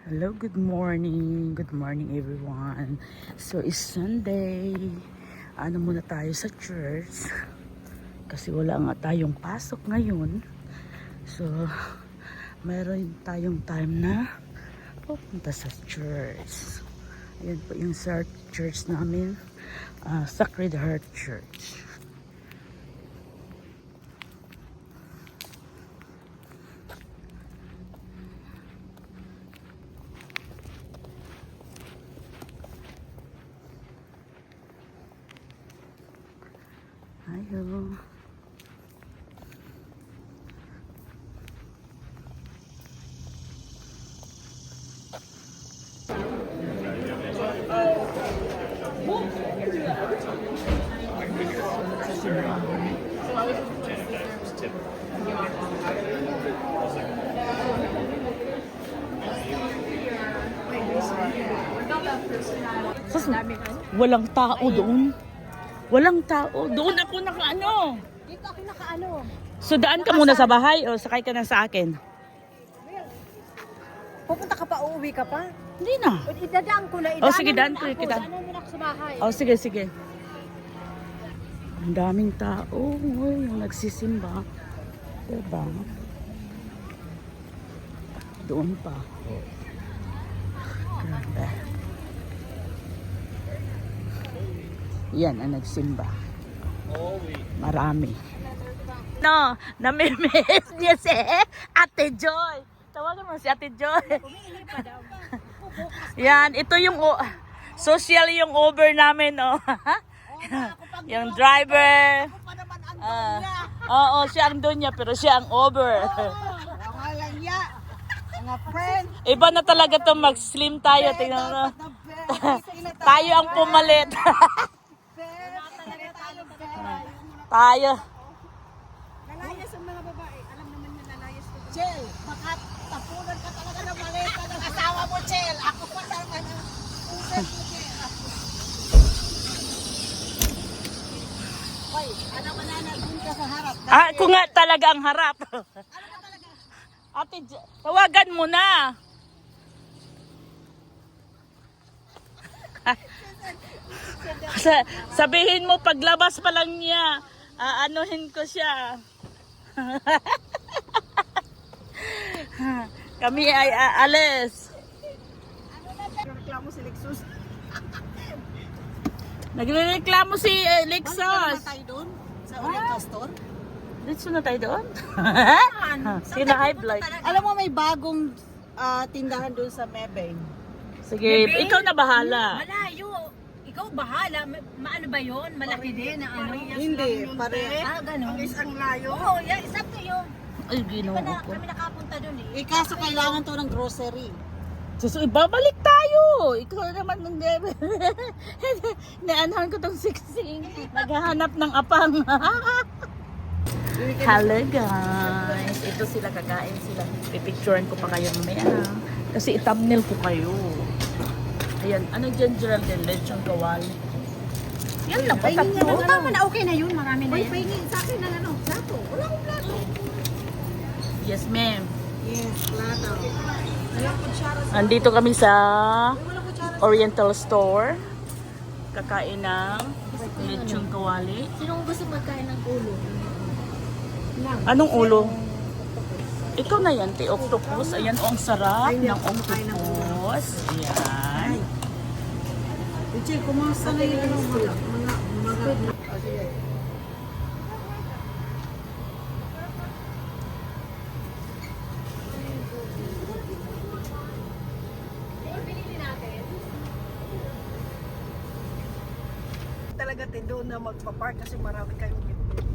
Hello, good morning. Good morning everyone. So it's Sunday. Ano muna tayo sa church. Kasi wala nga tayong pasok ngayon. So mayroon tayong time na pupunta sa church. Ayan po yung church namin. Sacred Heart Church. Ayo. Walang tao doon. Walang tao. Doon ako nakaano. Dito ako nakaano. So daan ka muna sa bahay o sakay ka na sa akin? Pupunta ka pa, uuwi ka pa? Hindi na. Idadaan ko na. Oh, sige, daan ko. Idadaan mo na ako sa bahay. Oh, sige, sige. Ang daming tao. Uy, yung nagsisimba. Diba? Doon pa. Grabe. Yan ang nagsimba. Marami. No, namimiss niya si Ate Joy. Tawagan mo si Ate Joy. Yan, ito yung social yung Uber namin, oh. Yung driver. Oo, siya ang doon niya, pero siya ang Uber. Pangalan niya. Mga friend. Iba na talaga to, mag-slim tayo. Tingnan mo. Tayo ang pumalit. Tayo. Lalayas ang mga babae. Alam naman niya lalayas ko. Chel, baka tapunan ka talaga ng maleta ng asawa mo, Chel. Ako pa naman ang Uber mo, Chel. Hoy, ano ba na nandun ka sa harap? Ako nga talaga ang harap. Ate, tawagan mo na. Sabihin mo paglabas pa lang niya, aanuhin ko siya. Kami ay aalis. Reklamo si Lexus. Nagrereklamo si Lexus. Tayo doon? Sa Oriental Store? Dito na tayo doon? Sina high blood. Alam mo may bagong tindahan doon sa Mebeng. Sige, ikaw na bahala. Malayo. Ikaw bahala. Maano ba yun? Malaki din na ano? Hindi, pare. Ganun. Isang layo. Oo, yeah, sakto yun. Ay, ginawa ko. Kami nakapunta dun eh. Kaso kailangan to ng grocery. So, babalik tayo. Ikaw naman ng naanahan ko tong siksing. Naghahanap ng apang. Hello guys. Ito sila, kakain sila. Pipicturean ko pa kayo mamaya. Kasi i-thumbnail ko kayo. Ayan, ano dyan Geraldine? Lechon kawali. Yan lang, patatlo. Tama na, okay na yun. Marami na Uy, yan. pahingi sa akin ng ano, plato. Wala akong plato. Yes, ma'am. Yes, plato. Walang kutsara sa... Andito kami sa Walang kutsara. Oriental Store. Kakain ng lechon kawali. Sino gusto magkain ng ulo? Anong ulo? Ikaw na yan, ti octopus. Ayan, ang sarap ng octopus. Ayan. Richie, kumusta na yung ano, mga... Talaga doon na magpa-park kasi marami kayong bitbit.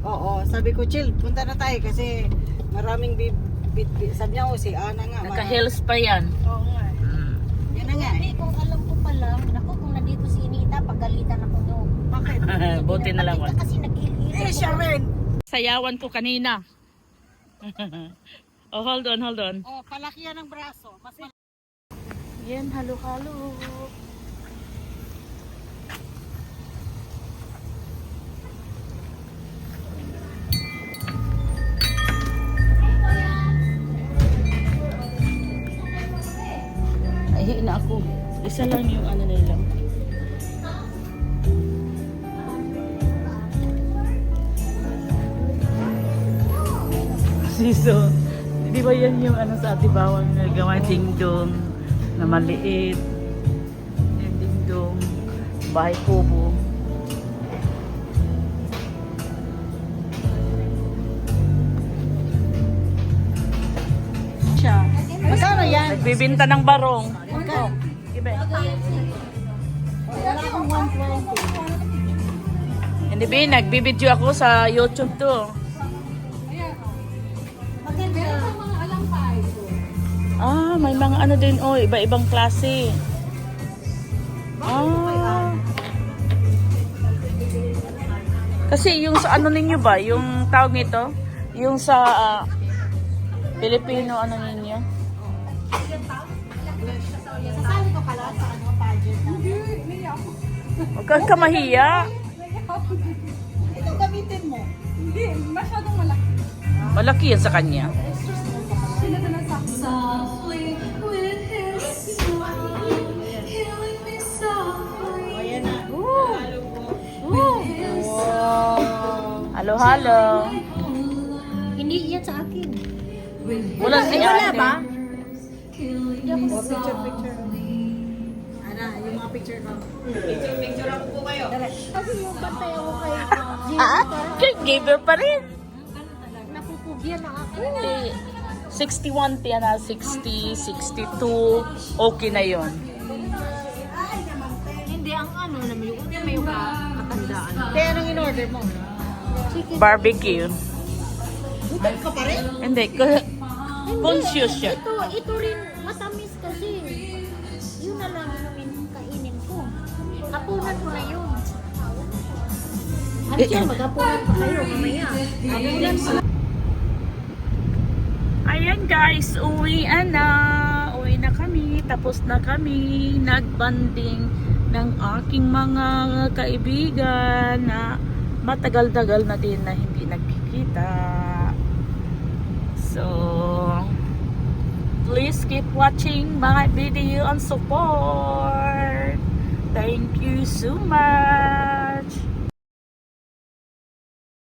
Oo, sabi ko, chill, punta na tayo kasi maraming bitbit. Sabi niya, si Ana nga. Naka-heels pa yan. Oo nga. Yan na nga Hindi, kung alam ko pa lang, naku, kung nandito si Inita, pagalitan ako doon. Bakit? Buti na lang. Kasi nag-iilip. Eh, siya rin. Sayawan ko kanina. Oh, hold on, hold on. Oh, palaki yan ng braso. Mas Yan, halo-halo. Ihi na ako. Isa lang yung ano nila. Siso. Di ba yan yung ano sa Atibawang nagawa dingdong na maliit? Yung dingdong bahay kubo. Siya. Magkano yan? Nagbibinta ng barong. Magkano? Ibe. Wala akong 120. Hindi ba, nagbibideo ako sa YouTube to. Maganda. Mga alam pa ito. Ah, may mga ano din, oh, iba-ibang klase. Ah. Kasi yung sa ano ninyo ba, yung tawag nito, yung sa Filipino ano ninyo? Sasali ko pala sa ano, pageant. Huwag kang kamahiya. Ito gamitin mo. Hindi, masyadong malaki. Malaki yan sa kanya. Sila na sa Softly with his smile, healing me softly. Ayan na. Halo, halo. Hindi yan sa akin. Wala si Wala ate. ba? Picture. Ana, yung mga picture ko. Picture ako po kayo. Kasi yung bantay ako kay Caregiver pa rin. napupugyan na ako. 61 tiyan na, 60, 62. Okay na yon. Hindi, ang ano naman yung may katandaan. Kaya anong in-order mo? Barbecue. Butot ka pa rin? Hindi, conscious siya. Ito rin matamis kasi. Yun na lang yung kainin ko. Hapunan ko na yun. Ano siya, maghapunan pa kayo mamaya. Hapunan pa. Ayan guys, uwi na. Uwi na kami. Tapos na kami nagbanding ng aking mga kaibigan na matagal-tagal na din na hindi nagkikita. So, please keep watching my video and support. Thank you so much.